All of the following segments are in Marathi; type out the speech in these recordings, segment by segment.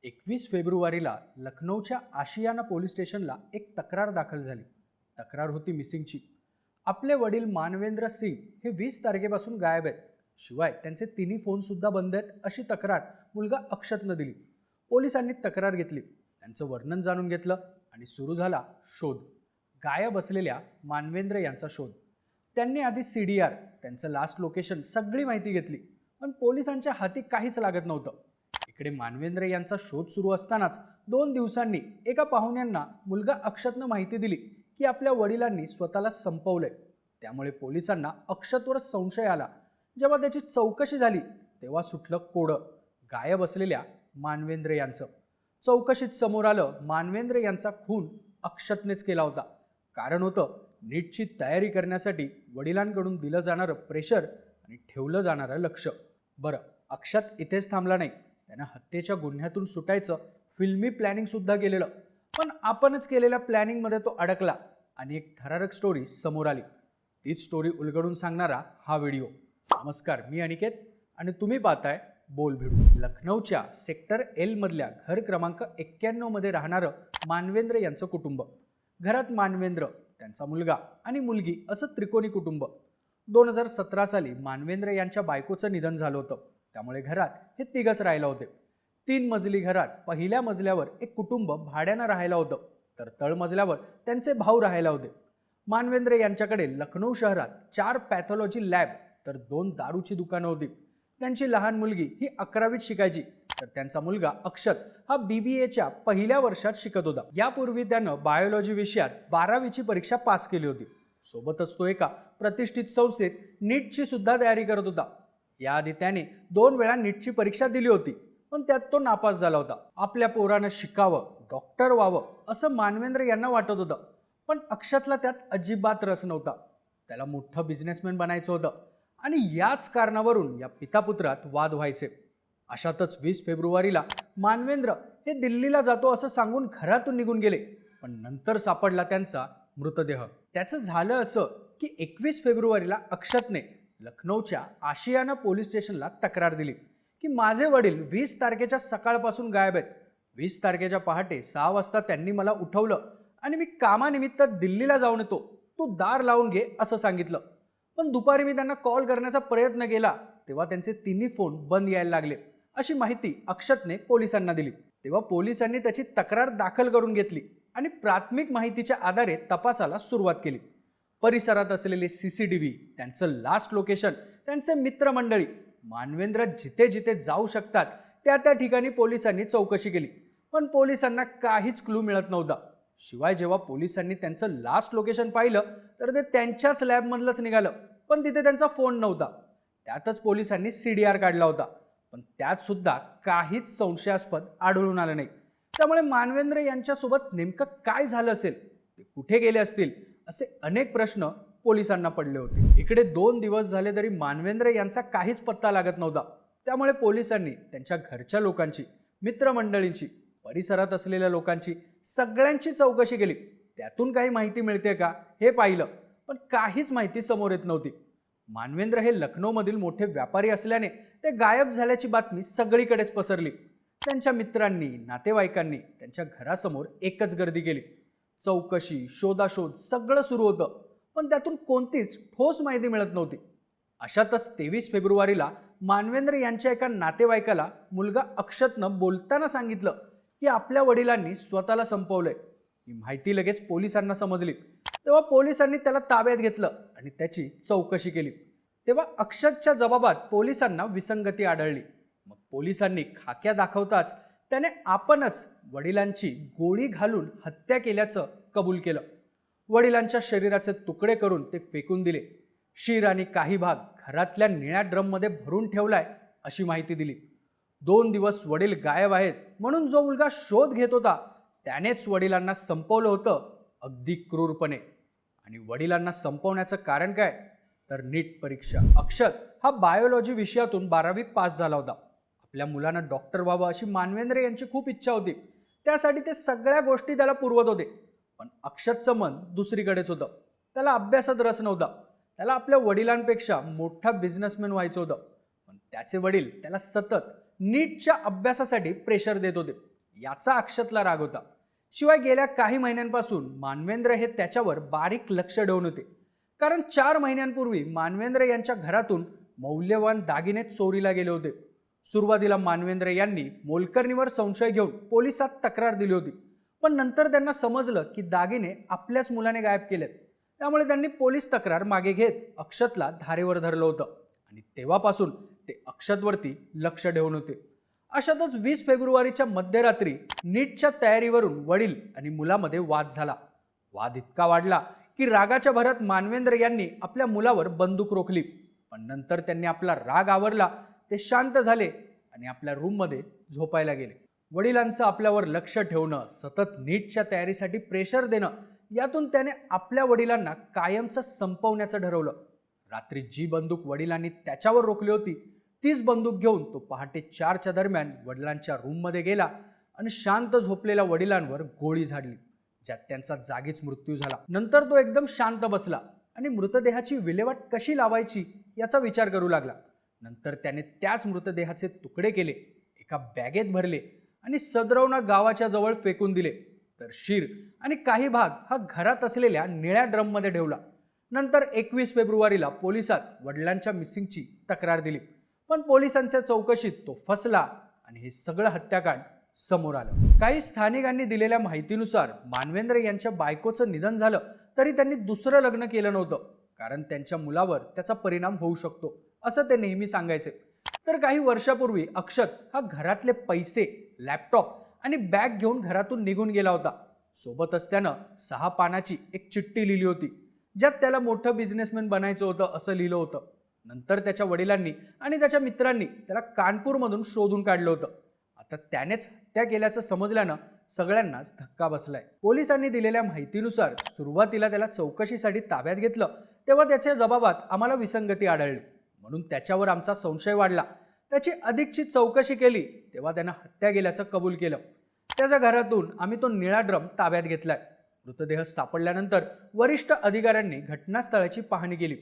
21 फेब्रुवारीला लखनौच्या आशियाना पोलीस स्टेशनला एक तक्रार दाखल झाली. तक्रार होती मिसिंगची. आपले वडील मानवेंद्र सिंग हे 20 तारखेपासून गायब आहेत. शिवाय त्यांचे तिन्ही फोन सुद्धा बंद आहेत अशी तक्रार मुलगा अक्षतनं दिली. पोलिसांनी तक्रार घेतली, त्यांचं वर्णन जाणून घेतलं आणि सुरू झाला शोध. गायब असलेल्या मानवेंद्र यांचा शोध. त्यांनी आधी CDR, त्यांचं लास्ट लोकेशन सगळी माहिती घेतली, पण पोलिसांच्या हाती काहीच लागत नव्हतं. इकडे मानवेंद्र यांचा शोध सुरू असतानाच 2 दिवसांनी एका पाहुण्यांना मुलगा अक्षतनं माहिती दिली की आपल्या वडिलांनी स्वतःला संपवलंय. त्यामुळे पोलिसांना अक्षतवर संशय आला. जेव्हा त्याची चौकशी झाली तेव्हा सुटलं कोडं गायब असलेल्या मानवेंद्र यांचं. चौकशीत समोर आलं मानवेंद्र यांचा खून अक्षतनेच केला होता. कारण होतं नीटची तयारी करण्यासाठी वडिलांकडून दिलं जाणारं प्रेशर आणि ठेवलं जाणारं लक्ष. बरं, अक्षत इथेच थांबला नाही. त्यानं हत्येच्या गुन्ह्यातून सुटायचं फिल्मी प्लॅनिंग सुद्धा केलेलं. पण आपणच केलेल्या प्लॅनिंगमध्ये तो अडकला आणि एक थरारक स्टोरी समोर आली. तीच स्टोरी उलगडून सांगणारा हा व्हिडिओ. नमस्कार, मी अनिकेत आणि तुम्ही पाहताय बोल भिडू. लखनौच्या सेक्टर L मधल्या घर क्रमांक 91 मध्ये राहणारं मानवेंद्र यांचं कुटुंब. घरात मानवेंद्र, त्यांचा मुलगा आणि मुलगी असं त्रिकोणी कुटुंब. 2017 साली मानवेंद्र यांच्या बायकोचं निधन झालं होतं. त्यामुळे घरात हे तिघच राहिलं होते. 3 मजली घरात पहिल्या मजल्यावर एक कुटुंब भाड्यानं राहायला होतं, तर तळमजल्यावर त्यांचे भाऊ राहायला होते. मानवेंद्र यांच्याकडे लखनौ शहरात 4 पॅथॉलॉजी लॅब तर 2 दारूची दुकानं होती. त्यांची लहान मुलगी ही 11वीत शिकायची, तर त्यांचा मुलगा अक्षत हा BBAच्या पहिल्या वर्षात शिकत होता. यापूर्वी त्यानं बायोलॉजी विषयात 12वीची परीक्षा पास केली होती. सोबतच तो एका प्रतिष्ठित संस्थेत नीटची सुद्धा तयारी करत होता. याआधी त्याने 2 वेळा नीटची परीक्षा दिली होती, पण त्यात तो नापास झाला होता. आपल्या पोरानं शिकावं, डॉक्टर व्हावं असं मानवेंद्र यांना वाटत होतं, पण अक्षतला त्यात अजिबात रस नव्हता. त्याला मोठं बिझनेसमॅन बनायचं होतं आणि याच कारणावरून या पितापुत्रात वाद व्हायचे. अशातच 20 फेब्रुवारीला मानवेंद्र हे दिल्लीला जातो असं सांगून घरातून निघून गेले, पण नंतर सापडला त्यांचा मृतदेह. त्याचं झालं असं की 21 फेब्रुवारीला अक्षतने लखनौच्या आशियाना पोलीस स्टेशनला तक्रार दिली की माझे वडील 20 तारखेच्या सकाळपासून गायब आहेत. 20 तारखेच्या पहाटे 6 वाजता त्यांनी मला उठवलं आणि मी कामानिमित्त दिल्लीला जाऊन येतो, तू दार लावून घे असं सांगितलं. पण दुपारी मी त्यांना कॉल करण्याचा प्रयत्न केला तेव्हा त्यांचे तिन्ही फोन बंद यायला लागले अशी माहिती अक्षतने पोलिसांना दिली. तेव्हा पोलिसांनी त्याची तक्रार दाखल करून घेतली आणि प्राथमिक माहितीच्या आधारे तपासाला सुरुवात केली. परिसरात असलेले CCTV, त्यांचं लास्ट लोकेशन, त्यांचे मित्रमंडळी, मानवेंद्र जिथे जिथे जाऊ शकतात त्या ठिकाणी पोलिसांनी चौकशी केली, पण पोलिसांना काहीच क्लू मिळत नव्हता. शिवाय जेव्हा पोलिसांनी त्यांचं लास्ट लोकेशन पाहिलं तर ते त्यांच्याच लॅबमधलंच निघालं, पण तिथे त्यांचा फोन नव्हता. त्यातच पोलिसांनी CDR काढला होता, पण त्यात सुद्धा काहीच संशयास्पद आढळून आलं नाही. त्यामुळे मानवेंद्र यांच्यासोबत नेमकं काय झालं असेल, ते कुठे गेले असतील असे अनेक प्रश्न पोलिसांना पडले होते. इकडे 2 दिवस झाले तरी मानवेंद्र यांचा काहीच पत्ता लागत नव्हता. त्यामुळे पोलिसांनी त्यांच्या घरच्या लोकांची, मित्रमंडळींची, परिसरात असलेल्या लोकांची सगळ्यांची चौकशी केली. त्यातून काही माहिती मिळते का हे पाहिलं, पण काहीच माहिती समोर येत नव्हती. मानवेंद्र हे लखनौमधील मोठे व्यापारी असल्याने ते गायब झाल्याची बातमी सगळीकडेच पसरली. त्यांच्या मित्रांनी, नातेवाईकांनी त्यांच्या घरासमोर एकच गर्दी केली. चौकशी, शोधाशोध सगळं सुरू होतं, पण त्यातून कोणतीच ठोस माहिती मिळत नव्हती. अशातच 23 फेब्रुवारीला मानवेंद्र यांच्या एका नातेवाईकाला मुलगा अक्षतनं बोलताना सांगितलं की आपल्या वडिलांनी स्वतःला संपवलंय. ही माहिती लगेच पोलिसांना समजली. तेव्हा पोलिसांनी त्याला ताब्यात घेतलं आणि त्याची चौकशी केली. तेव्हा अक्षतच्या जबाबात पोलिसांना विसंगती आढळली. मग पोलिसांनी खाक्या दाखवताच त्याने आपणच वडिलांची गोळी घालून हत्या केल्याचं कबूल केलं. वडिलांच्या शरीराचे तुकडे करून ते फेकून दिले. शीर आणि काही भाग घरातल्या निळ्या ड्रममध्ये भरून ठेवलाय अशी माहिती दिली. 2 दिवस वडील गायब आहेत म्हणून जो मुलगा शोध घेत होता त्यानेच वडिलांना संपवलं होतं, अगदी क्रूरपणे. आणि वडिलांना संपवण्याचं कारण काय, तर नीट परीक्षा. अक्षत हा बायोलॉजी विषयातून 12वी पास झाला होता. आपल्या मुलानं डॉक्टर व्हावं अशी मानवेंद्र यांची खूप इच्छा होती. त्यासाठी ते सगळ्या गोष्टी त्याला पुरवत होते. पण अक्षतचं मन दुसरीकडेच होतं. त्याला अभ्यासात रस नव्हता. त्याला आपल्या वडिलांपेक्षा मोठा बिझनेसमॅन व्हायचं होतं. पण त्याचे वडील त्याला सतत नीटच्या अभ्यासासाठी प्रेशर देत होते. याचा अक्षतला राग होता. शिवाय गेल्या काही महिन्यांपासून मानवेंद्र हे त्याच्यावर बारीक लक्ष ठेवून होते. कारण 4 महिन्यांपूर्वी मानवेंद्र यांच्या घरातून मौल्यवान दागिने चोरीला गेले होते. सुरुवातीला मानवेंद्र यांनी मोलकरणीवर संशय घेऊन पोलिसात तक्रार दिली होती. पण नंतर त्यांना समजलं की दागिने आपल्याच मुलाने गायब केलेत. त्यामुळे त्यांनी पोलीस तक्रार मागे घेत अक्षतला धारेवर धरलं होतं आणि तेव्हापासून ते अक्षतवरती लक्ष ठेवून होते. अशातच 20 फेब्रुवारीच्या मध्यरात्री नीटच्या तयारीवरून वडील आणि मुलामध्ये वाद झाला. वाद इतका वाढला की रागाच्या भरात मानवेंद्र यांनी आपल्या मुलावर बंदूक रोखली. पण नंतर त्यांनी आपला राग आवरला, ते शांत झाले आणि आपल्या रूममध्ये झोपायला गेले. वडिलांचं आपल्यावर लक्ष ठेवणं, सतत नीटच्या तयारीसाठी प्रेशर देणं, यातून त्याने आपल्या वडिलांना कायमचं संपवण्याचं ठरवलं. रात्री जी बंदूक वडिलांनी त्याच्यावर रोखली होती तीच बंदूक घेऊन तो पहाटे 4च्या दरम्यान वडिलांच्या रूममध्ये गेला आणि शांत झोपलेल्या वडिलांवर गोळी झाडली, ज्यात त्यांचा जागीच मृत्यू झाला. नंतर तो एकदम शांत बसला आणि मृतदेहाची विल्हेवाट कशी लावायची याचा विचार करू लागला. नंतर त्याने त्याच मृतदेहाचे तुकडे केले, एका बॅगेत भरले आणि सदरवणा गावाच्या जवळ फेकून दिले. तर शीर आणि काही भाग हा घरात असलेल्या निळ्या ड्रममध्ये ठेवला. नंतर 21 फेब्रुवारीला पोलिसात वडिलांच्या मिसिंगची तक्रार दिली. पण पोलिसांच्या चौकशीत तो फसला आणि हे सगळं हत्याकांड समोर आलं. काही स्थानिकांनी दिलेल्या माहितीनुसार मानवेंद्र यांच्या बायकोचं निधन झालं तरी त्यांनी दुसरं लग्न केलं नव्हतं, कारण त्यांच्या मुलावर त्याचा परिणाम होऊ शकतो असं ते नेहमी सांगायचे. तर काही वर्षापूर्वी अक्षत हा घरातले पैसे, लॅपटॉप आणि बॅग घेऊन घरातून निघून गेला होता. सोबतच त्यानं 6 पानाची एक चिठ्ठी लिहिली होती, ज्यात त्याला मोठं बिझनेसमॅन बनायचं होतं असं लिहिलं होतं. नंतर त्याच्या वडिलांनी आणि त्याच्या मित्रांनी त्याला कानपूरमधून शोधून काढलं होतं. आता त्यानेच हत्या केल्याचं समजल्यानं सगळ्यांनाच धक्का बसलाय. पोलिसांनी दिलेल्या माहितीनुसार सुरुवातीला त्याला चौकशीसाठी ताब्यात घेतलं तेव्हा त्याच्या जबाबात आम्हाला विसंगती आढळली, म्हणून त्याच्यावर आमचा संशय वाढला. त्याची अधिकची चौकशी केली तेव्हा त्यानं हत्या केल्याचं कबूल केलं. त्याच्या घरातून आम्ही तो निळा ड्रम ताब्यात घेतलाय. मृतदेह सापडल्यानंतर वरिष्ठ अधिकाऱ्यांनी घटनास्थळाची पाहणी केली.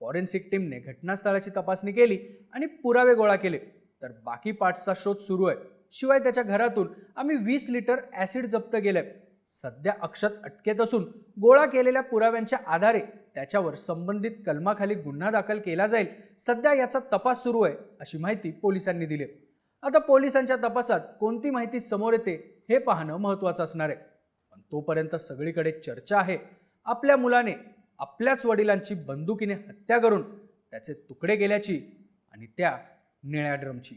फॉरेन्सिक टीमने घटनास्थळाची तपासणी केली आणि पुरावे गोळा केले. तर बाकी पार्ट्सचा शोध सुरू आहे. शिवाय त्याच्या घरातून आम्ही 20 लिटर ॲसिड जप्त केलंय. सध्या अक्षत अटकेत असून गोळा केलेल्या पुराव्यांच्या आधारे त्याच्यावर संबंधित कलमाखाली गुन्हा दाखल केला जाईल. सध्या याचा तपास सुरू आहे अशी माहिती पोलिसांनी दिली. आता पोलिसांच्या तपासात कोणती माहिती समोर येते हे पाहणं महत्त्वाचं असणार आहे. पण तोपर्यंत सगळीकडे चर्चा आहे आपल्या मुलाने आपल्याच वडिलांची बंदुकीने हत्या करून त्याचे तुकडे केल्याची आणि त्या निळ्या ड्रमची.